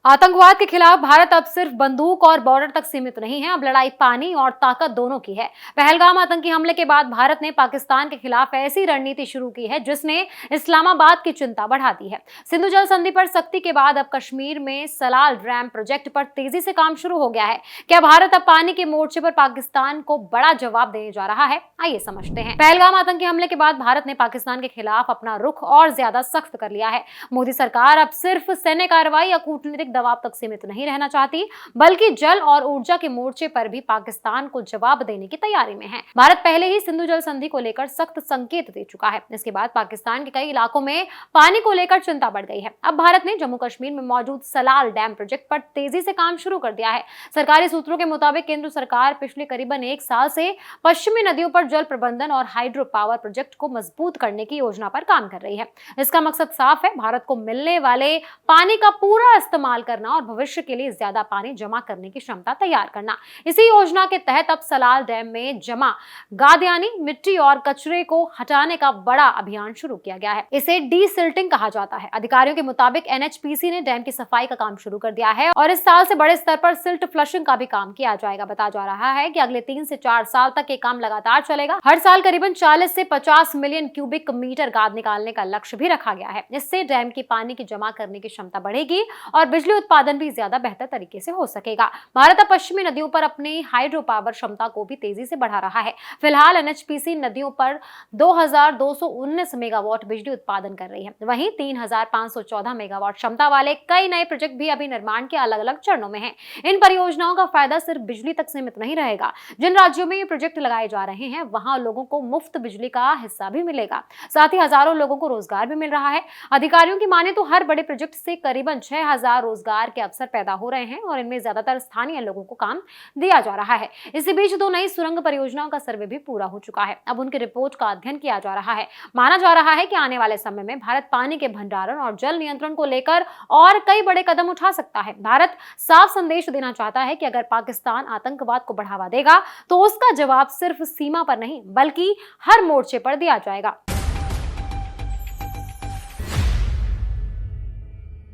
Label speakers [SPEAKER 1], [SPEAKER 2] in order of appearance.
[SPEAKER 1] आतंकवाद के खिलाफ भारत अब सिर्फ बंदूक और बॉर्डर तक सीमित नहीं है। अब लड़ाई पानी और ताकत दोनों की है। पहलगाम आतंकी हमले के बाद भारत ने पाकिस्तान के खिलाफ ऐसी रणनीति शुरू की है जिसने इस्लामाबाद की चिंता बढ़ा दी है। सिंधु जल संधि पर सख्ती के बाद अब कश्मीर में सलाल डैम प्रोजेक्ट पर तेजी से काम शुरू हो गया है। क्या भारत अब पानी के मोर्चे पर पाकिस्तान को बड़ा जवाब देने जा रहा है? आइए समझते हैं। पहलगाम आतंकी हमले के बाद भारत ने पाकिस्तान के खिलाफ अपना रुख और ज्यादा सख्त कर लिया है। मोदी सरकार अब सिर्फ सैन्य कार्रवाई या कूटनीतिक दबाव तक सीमित नहीं रहना चाहती, बल्कि जल और ऊर्जा के मोर्चे पर भी पाकिस्तान को जवाब देने की तैयारी में है। भारत पहले ही सिंधु जल संधि को लेकर सख्त संकेत दे चुका है। इसके बाद पाकिस्तान के कई इलाकों में पानी को लेकर चिंता बढ़ गई है। अब भारत ने जम्मू कश्मीर में मौजूद सलाल डैम प्रोजेक्ट पर तेजी से काम शुरू कर दिया है। सरकारी सूत्रों के मुताबिक केंद्र सरकार पिछले करीबन 1 साल से पश्चिमी नदियों पर जल प्रबंधन और हाइड्रो पावर प्रोजेक्ट को मजबूत करने की योजना पर काम कर रही है। इसका मकसद साफ है, भारत को मिलने वाले पानी का पूरा इस्तेमाल करना और भविष्य के लिए ज्यादा पानी जमा करने की क्षमता तैयार करना। इसी योजना के तहत अब सलाल डैम में जमा गादियानी मिट्टी और कचरे को हटाने का बड़ा अभियान शुरू किया गया है। इसे डीसिल्टिंग कहा जाता है। अधिकारियों के मुताबिक एनएचपीसी ने डैम की सफाई का काम शुरू कर दिया है और इस साल से बड़े स्तर पर सिल्ट फ्लशिंग का भी काम किया जाएगा। बताया जा रहा है कि अगले 3 से 4 साल तक ये काम लगातार चलेगा। हर साल करीबन 40 से 50 मिलियन क्यूबिक मीटर गाद निकालने का लक्ष्य भी रखा गया है। इससे डैम की पानी की जमा करने की क्षमता बढ़ेगी और बिजली उत्पादन भी ज्यादा बेहतर तरीके से हो सकेगा। भारत अब पश्चिमी नदियों पर अपनी हाइड्रो पावर क्षमता को भी तेजी से बढ़ा रहा है। फिलहाल एनएचपीसी नदियों पर 2219 मेगावाट बिजली उत्पादन कर रही है। वहीं 3514 मेगावाट क्षमता वाले कई नए प्रोजेक्ट भी अभी निर्माण के अलग अलग चरणों में हैं। इन परियोजनाओं का फायदा सिर्फ बिजली तक सीमित नहीं रहेगा। जिन राज्यों में ये प्रोजेक्ट लगाए जा रहे हैं वहां लोगों को मुफ्त बिजली का हिस्सा भी मिलेगा। साथ ही हजारों लोगों को रोजगार भी मिल रहा है। अधिकारियों की माने तो हर बड़े प्रोजेक्ट से करीबन 6000 रोजगार के अवसर पैदा हो रहे हैं और इनमें ज्यादातर स्थानीय लोगों को काम दिया जा रहा है। इसी बीच 2 नई सुरंग परियोजनाओं का सर्वे भी पूरा हो चुका है। अब उनकी रिपोर्ट का अध्ययन किया जा रहा है। माना जा रहा है कि आने वाले समय में भारत पानी के भंडारण और जल नियंत्रण को लेकर और कई बड़े कदम उठा सकता है। भारत साफ संदेश देना चाहता है कि अगर पाकिस्तान आतंकवाद को बढ़ावा देगा तो उसका जवाब सिर्फ सीमा पर नहीं बल्कि हर मोर्चे पर दिया जाएगा।